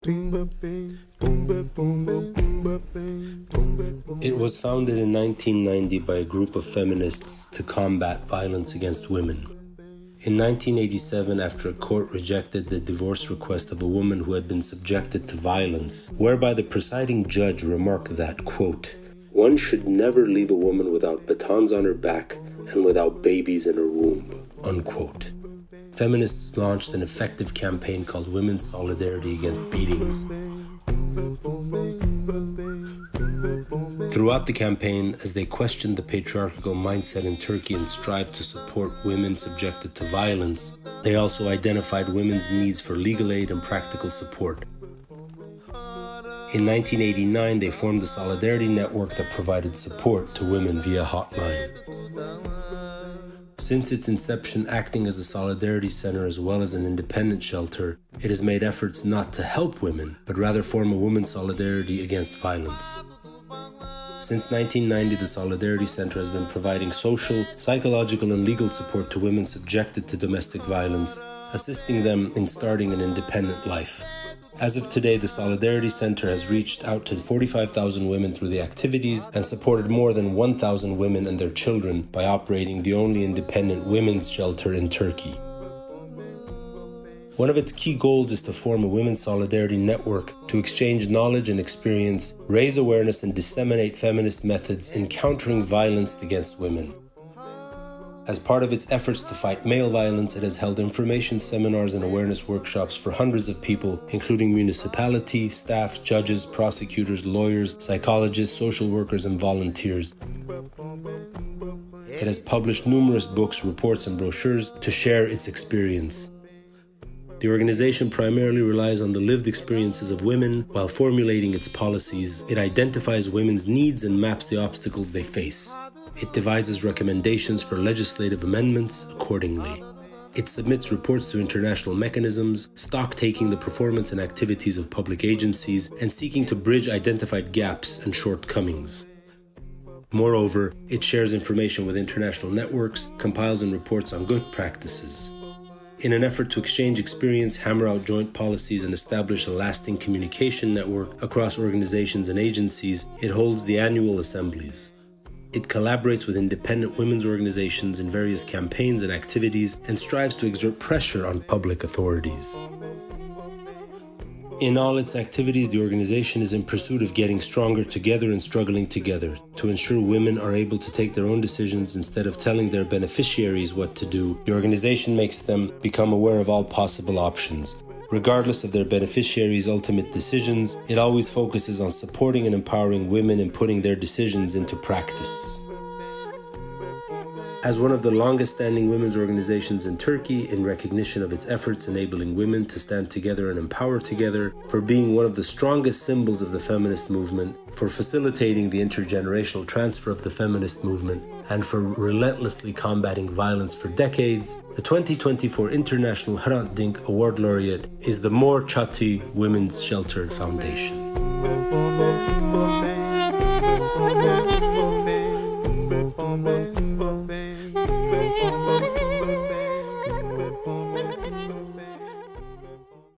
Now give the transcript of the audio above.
It was founded in 1990 by a group of feminists to combat violence against women. In 1987, after a court rejected the divorce request of a woman who had been subjected to violence, whereby the presiding judge remarked that, quote, "One should never leave a woman without batons on her back and without babies in her womb," unquote. Feminists launched an effective campaign called Women's Solidarity Against Beatings. Throughout the campaign, as they questioned the patriarchal mindset in Turkey and strived to support women subjected to violence, they also identified women's needs for legal aid and practical support. In 1989, they formed the Solidarity Network that provided support to women via hotline. Since its inception, acting as a solidarity center as well as an independent shelter, it has made efforts not to help women, but rather form a women's solidarity against violence. Since 1990, the Solidarity Center has been providing social, psychological, and legal support to women subjected to domestic violence, assisting them in starting an independent life. As of today, the Solidarity Center has reached out to 45,000 women through the activities and supported more than 1,000 women and their children by operating the only independent women's shelter in Turkey. One of its key goals is to form a women's solidarity network to exchange knowledge and experience, raise awareness, and disseminate feminist methods in countering violence against women. As part of its efforts to fight male violence, it has held information seminars and awareness workshops for hundreds of people, including municipality, staff, judges, prosecutors, lawyers, psychologists, social workers, and volunteers. It has published numerous books, reports, and brochures to share its experience. The organization primarily relies on the lived experiences of women while formulating its policies. It identifies women's needs and maps the obstacles they face. It devises recommendations for legislative amendments accordingly. It submits reports to international mechanisms, stock-taking the performance and activities of public agencies, and seeking to bridge identified gaps and shortcomings. Moreover, it shares information with international networks, compiles and reports on good practices. In an effort to exchange experience, hammer out joint policies, and establish a lasting communication network across organizations and agencies, it holds the annual assemblies. It collaborates with independent women's organizations in various campaigns and activities and strives to exert pressure on public authorities. In all its activities, the organization is in pursuit of getting stronger together and struggling together to ensure women are able to take their own decisions instead of telling their beneficiaries what to do. The organization makes them become aware of all possible options. Regardless of their beneficiaries' ultimate decisions, it always focuses on supporting and empowering women and putting their decisions into practice. As one of the longest-standing women's organizations in Turkey, in recognition of its efforts enabling women to stand together and empower together, for being one of the strongest symbols of the feminist movement, for facilitating the intergenerational transfer of the feminist movement, and for relentlessly combating violence for decades, the 2024 International Hrant Dink Award Laureate is the Çatı Women's Shelter Foundation.